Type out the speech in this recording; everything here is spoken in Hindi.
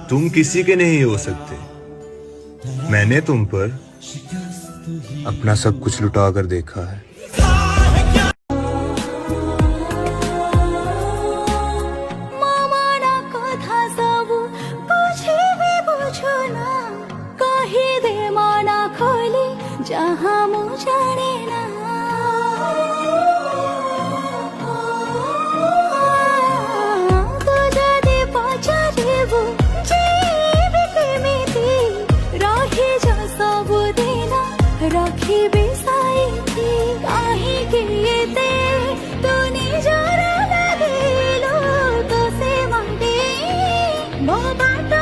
तुम किसी के नहीं हो सकते। मैंने तुम पर अपना सब कुछ लुटा कर देखा है। जहाँ मुझे ना तो जदि पचारिबु केमिति रही जा सबु दिन रखिबि साइथि काहिंकि एते तू निजर लागिलु तो से मते मो बाट